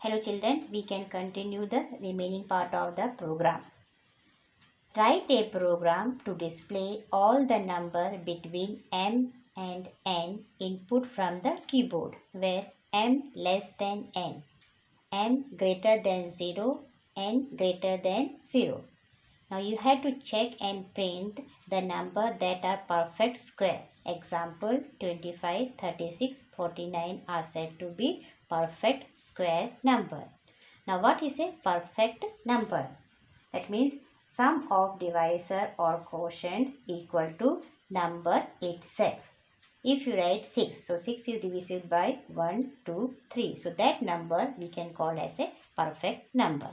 Hello children, we can continue the remaining part of the program. Write a program to display all the number between m and n input from the keyboard, where m less than n, m greater than 0, n greater than 0. Now you have to check and print the number that are perfect square. Example 25, 36, 49 are said to be perfect square number. Now what is a perfect number? That means sum of divisor or quotient equal to number itself. If you write 6, so 6 is divisible by 1, 2, 3. So that number we can call as a perfect number.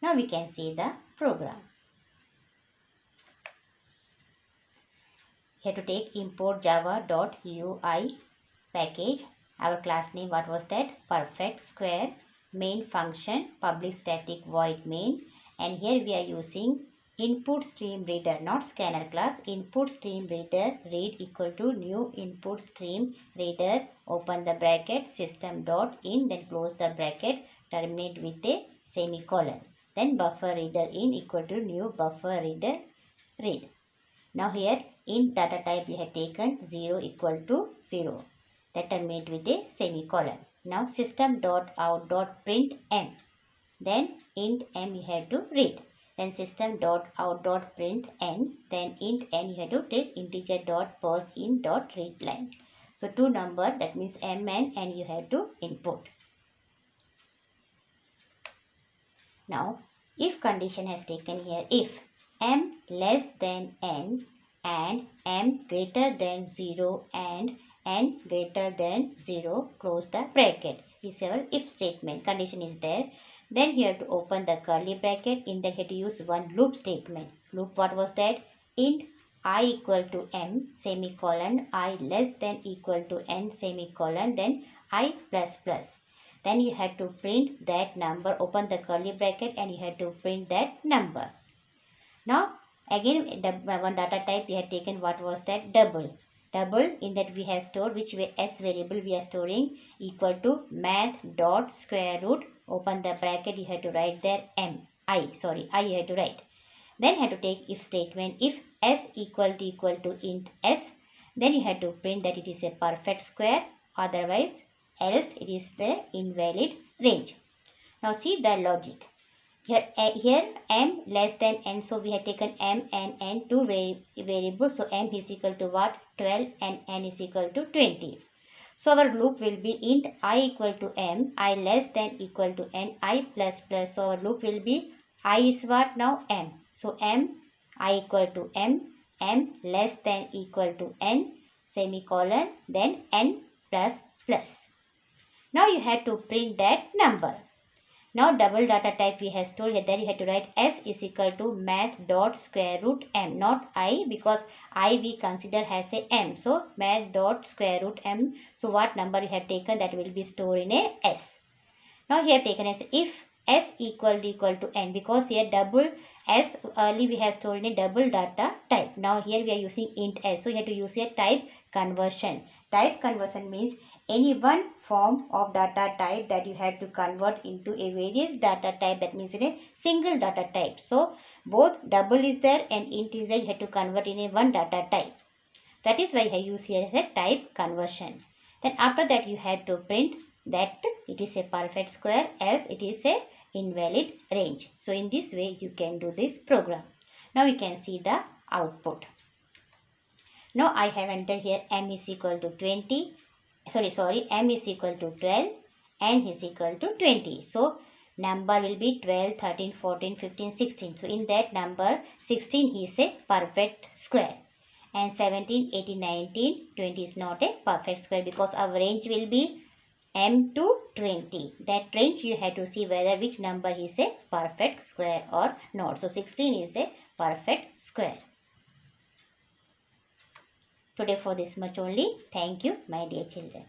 Now we can see the program. Here to take import java.ui package. Our class name, what was that? Perfect square. Main function, public static void main. And here we are using input stream reader, not scanner class. Input stream reader, read equal to new input stream reader, open the bracket, system.in, then close the bracket, terminate with a semicolon. Then buffer reader in equal to new buffer reader read. Now here in data type we have taken 0 equal to 0. That terminate with a semicolon. Now system.out.print m. Then int m you have to read. Then system.out.print n. Then int n you have to take integer.parseInt.readLine. So two number, that means m and n you have to input. Now if condition has taken here, if m less than n and m greater than 0 and n greater than 0, close the bracket. This is our if statement. Condition is there. Then you have to open the curly bracket. In that you have to use one loop statement. Loop, what was that? Int I equal to m semicolon, I less than equal to n semicolon, then I plus plus. Then you have to print that number. Open the curly bracket and you have to print that number. Now again one data type we have taken, what was that? Double. Double, in that we have stored which way s variable we are storing equal to math dot square root, open the bracket, you have to write there I you have to write. Then you have to take if statement. If s equal to int s, then you have to print that it is a perfect square, otherwise else it is the invalid range. Now see the logic. Here m less than n, so we have taken m and n, two variables. So m is equal to what? 12 and n is equal to 20. So our loop will be int I equal to m, I less than equal to n, I plus plus. So our loop will be I is what now? M. So m I equal to m less than equal to n semicolon, then n plus plus. Now you have to print that number. Now double data type we have stored here, there you have to write s is equal to math dot square root m, not I, because I we consider as a m. So math dot square root m. So what number you have taken, that will be stored in a s. Now here taken as if s equal to n, because here double s early we have stored in a double data type. Now here we are using int s. So you have to use a type conversion. Type conversion means any one form of data type that you have to convert into a various data type, that means in a single data type. So both double is there and int is there, you have to convert in a one data type. That is why I use here as a type conversion. Then after that you have to print that it is a perfect square, else it is a invalid range. So in this way you can do this program. Now you can see the output. Now I have entered here m is equal to 20. M is equal to 12, n is equal to 20. So number will be 12, 13, 14, 15, 16. So in that number 16 is a perfect square. And 17, 18, 19, 20 is not a perfect square, because our range will be m to 20. That range you have to see whether which number is a perfect square or not. So 16 is a perfect square. Today for this much only. Thank you, my dear children.